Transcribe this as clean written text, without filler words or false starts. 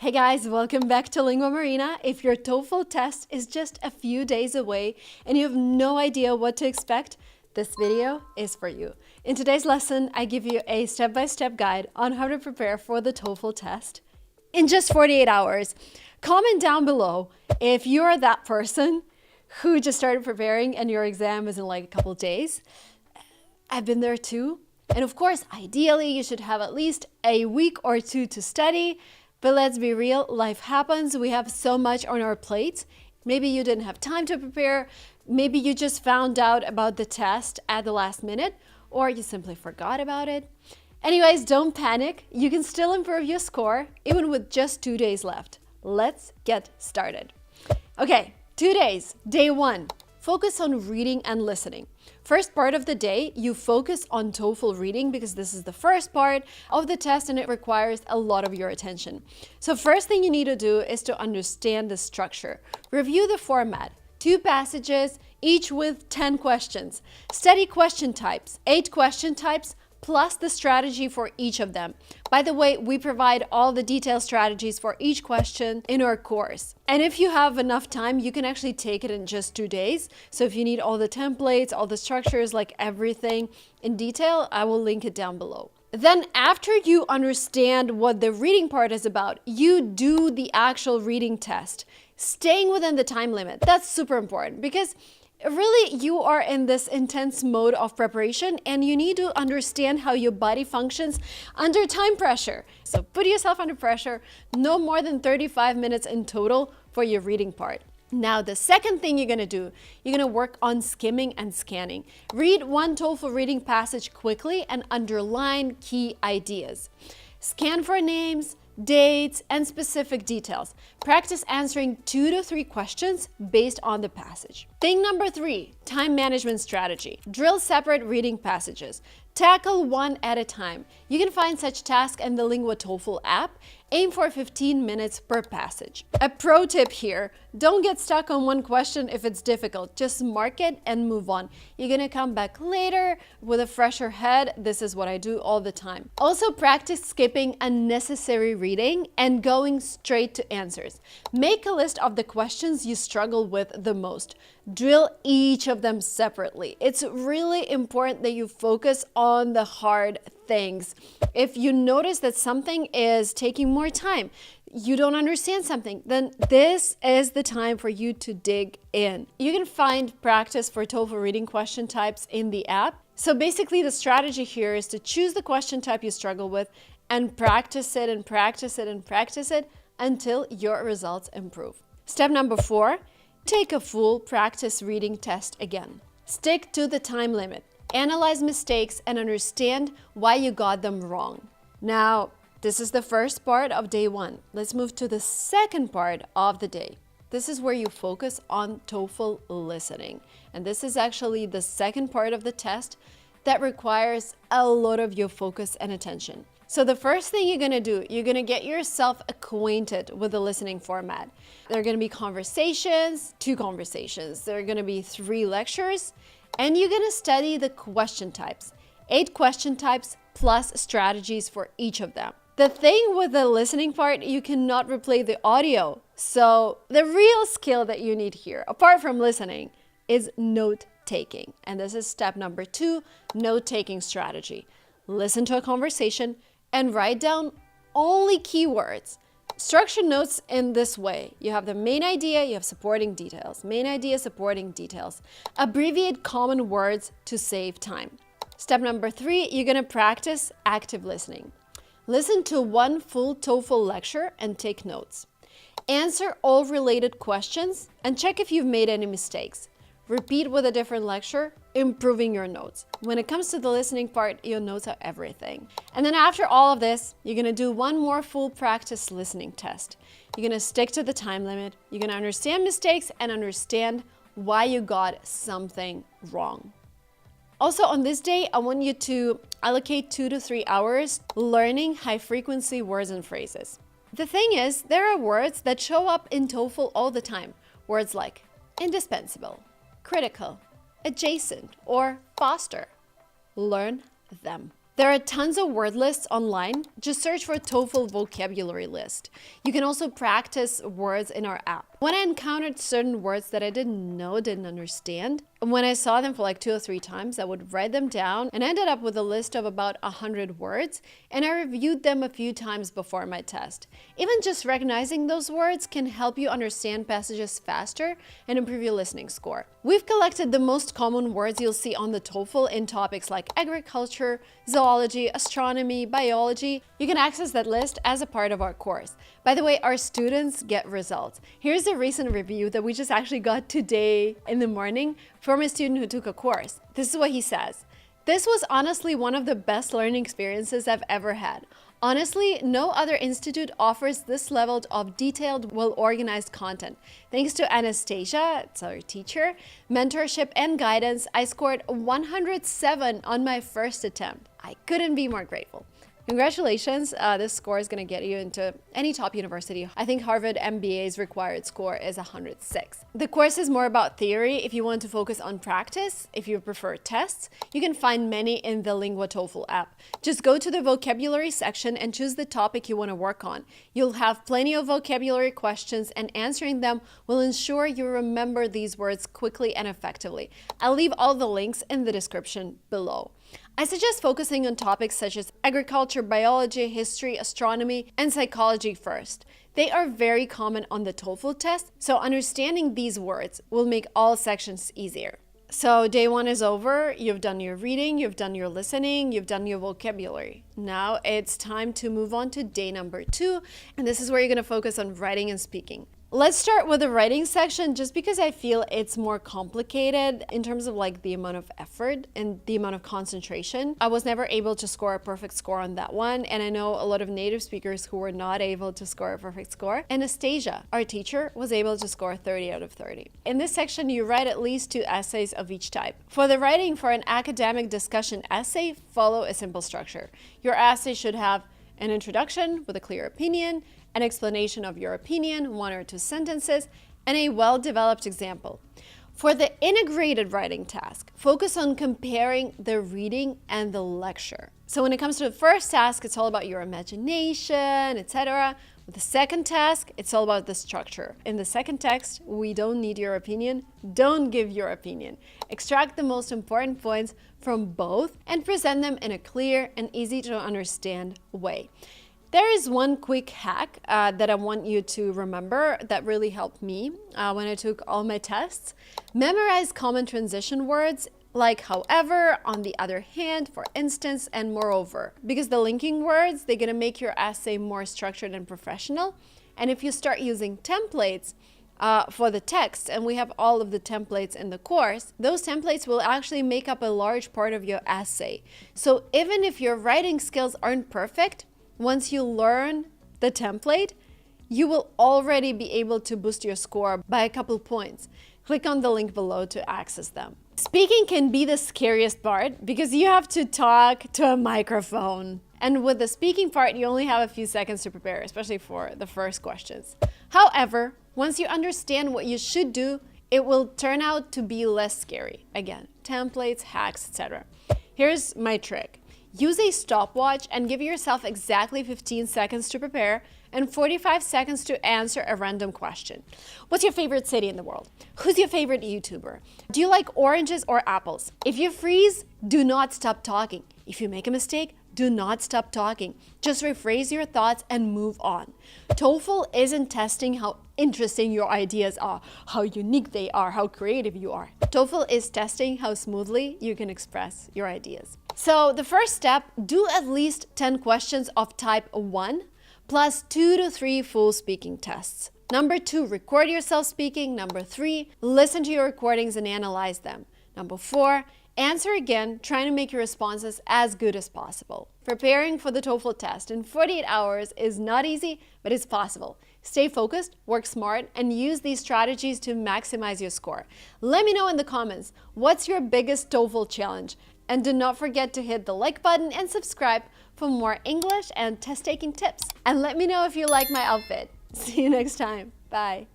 Hey guys, welcome back to Linguamarina. If your TOEFL test is just a few days away and you have no idea what to expect, this video is for you. In today's lesson, I give you a step-by-step guide on how to prepare for the TOEFL test in just 48 hours. Comment down below if you're that person who just started preparing and your exam is in like a couple of days. I've been there too. And of course, ideally, you should have at least a week or two to study. But let's be real, life happens. We have so much on our plates. Maybe you didn't have time to prepare. Maybe you just found out about the test at the last minute, or you simply forgot about it. Anyways, don't panic. You can still improve your score, even with just 2 days left. Let's get started. Okay, 2 days. Day 1. Focus on reading and listening. First part of the day, you focus on TOEFL reading because this is the first part of the test and it requires a lot of your attention. So first thing you need to do is to understand the structure. Review the format. 2 passages, each with 10 questions. Study question types, 8 question types, plus the strategy for each of them. By the way, we provide all the detailed strategies for each question in our course. And if you have enough time, you can actually take it in just 2 days. So if you need all the templates, all the structures, like everything in detail, I will link it down below. Then after you understand what the reading part is about, you do the actual reading test, staying within the time limit. That's super important because really, you are in this intense mode of preparation and you need to understand how your body functions under time pressure. So put yourself under pressure, no more than 35 minutes in total for your reading part. Now, the second thing you're going to do, you're going to work on skimming and scanning. Read one TOEFL reading passage quickly and underline key ideas. Scan for names, dates, and specific details. Practice answering 2 to 3 questions based on the passage. Thing number 3, time management strategy. Drill separate reading passages. Tackle one at a time. You can find such tasks in the LinguaTOEFL app. Aim for 15 minutes per passage. A pro tip here, don't get stuck on one question if it's difficult. Just mark it and move on. You're gonna come back later with a fresher head. This is what I do all the time. Also, practice skipping unnecessary reading and going straight to answers. Make a list of the questions you struggle with the most. Drill each of them separately. It's really important that you focus on the hard things. If you notice that something is taking more time, you don't understand something, then this is the time for you to dig in. You can find practice for TOEFL reading question types in the app. So basically the strategy here is to choose the question type you struggle with and practice it and practice it and practice it until your results improve. Step number 4, take a full practice reading test again. Stick to the time limit. Analyze mistakes and understand why you got them wrong. Now, this is the first part of day 1. Let's move to the second part of the day. This is where you focus on TOEFL listening. And this is actually the second part of the test that requires a lot of your focus and attention. So the first thing you're gonna do, you're gonna get yourself acquainted with the listening format. There are gonna be conversations, 2 conversations. There are gonna be 3 lectures, and you're gonna study the question types. 8 question types plus strategies for each of them. The thing with the listening part, you cannot replay the audio. So the real skill that you need here, apart from listening, is note-taking. And this is step number 2, note-taking strategy. Listen to a conversation and write down only keywords. Structure notes in this way. You have the main idea, you have supporting details. Main idea, supporting details. Abbreviate common words to save time. Step number 3, you're gonna practice active listening. Listen to one full TOEFL lecture and take notes. Answer all related questions and check if you've made any mistakes. Repeat with a different lecture, improving your notes. When it comes to the listening part, your notes are everything. And then after all of this, you're gonna do one more full practice listening test. You're gonna stick to the time limit. You're gonna understand mistakes and understand why you got something wrong. Also on this day, I want you to allocate 2 to 3 hours learning high-frequency words and phrases. The thing is, there are words that show up in TOEFL all the time. Words like indispensable, critical, adjacent, or foster. Learn them. There are tons of word lists online. Just search for TOEFL vocabulary list. You can also practice words in our app. When I encountered certain words that I didn't understand, when I saw them for like 2 or 3 times, I would write them down and ended up with a list of about 100 words, and I reviewed them a few times before my test. Even just recognizing those words can help you understand passages faster and improve your listening score. We've collected the most common words you'll see on the TOEFL in topics like agriculture, zoology, astronomy, biology. You can access that list as a part of our course. By the way, our students get results. Here's a recent review that we just actually got today in the morning from a student who took a course. This is what he says. This was honestly one of the best learning experiences I've ever had. Honestly, no other institute offers this level of detailed, well-organized content. Thanks to Anastasia, it's our teacher, mentorship and guidance, I scored 107 on my first attempt. I couldn't be more grateful. Congratulations, this score is going to get you into any top university. I think Harvard MBA's required score is 106. The course is more about theory. If you want to focus on practice, if you prefer tests, you can find many in the LinguaTOEFL app. Just go to the vocabulary section and choose the topic you want to work on. You'll have plenty of vocabulary questions, and answering them will ensure you remember these words quickly and effectively. I'll leave all the links in the description below. I suggest focusing on topics such as agriculture, biology, history, astronomy, and psychology first. They are very common on the TOEFL test, so understanding these words will make all sections easier. So day 1 is over. You've done your reading, you've done your listening, you've done your vocabulary. Now it's time to move on to day number 2, and this is where you're going to focus on writing and speaking. Let's start with the writing section, just because I feel it's more complicated in terms of like the amount of effort and the amount of concentration. I was never able to score a perfect score on that one, and I know a lot of native speakers who were not able to score a perfect score. Anastasia, our teacher, was able to score 30 out of 30. In this section, you write at least 2 essays of each type. For the writing for an academic discussion essay, follow a simple structure. Your essay should have an introduction with a clear opinion, an explanation of your opinion, 1 or 2 sentences, and a well-developed example. For the integrated writing task, focus on comparing the reading and the lecture. So when it comes to the first task, it's all about your imagination, etc. With the second task, it's all about the structure. In the second text, we don't need your opinion. Don't give your opinion. Extract the most important points from both and present them in a clear and easy to understand way. There is one quick hack that I want you to remember that really helped me when I took all my tests. Memorize common transition words like however, on the other hand, for instance, and moreover. Because the linking words, they're going to make your essay more structured and professional. And if you start using templates for the text, and we have all of the templates in the course, those templates will actually make up a large part of your essay. So even if your writing skills aren't perfect, once you learn the template, you will already be able to boost your score by a couple points. Click on the link below to access them. Speaking can be the scariest part because you have to talk to a microphone. And with the speaking part, you only have a few seconds to prepare, especially for the first questions. However, once you understand what you should do, it will turn out to be less scary. Again, templates, hacks, etc. Here's my trick. Use a stopwatch and give yourself exactly 15 seconds to prepare and 45 seconds to answer a random question. What's your favorite city in the world? Who's your favorite YouTuber? Do you like oranges or apples? If you freeze, do not stop talking. If you make a mistake, do not stop talking. Just rephrase your thoughts and move on. TOEFL isn't testing how interesting your ideas are, how unique they are, how creative you are. TOEFL is testing how smoothly you can express your ideas. So the first step, do at least 10 questions of type 1 plus 2 to 3 full speaking tests. Number 2, record yourself speaking. Number 3, listen to your recordings and analyze them. Number 4, answer again, trying to make your responses as good as possible. Preparing for the TOEFL test in 48 hours is not easy, but it's possible. Stay focused, work smart, and use these strategies to maximize your score. Let me know in the comments, what's your biggest TOEFL challenge? And do not forget to hit the like button and subscribe for more English and test-taking tips. And let me know if you like my outfit. See you next time. Bye.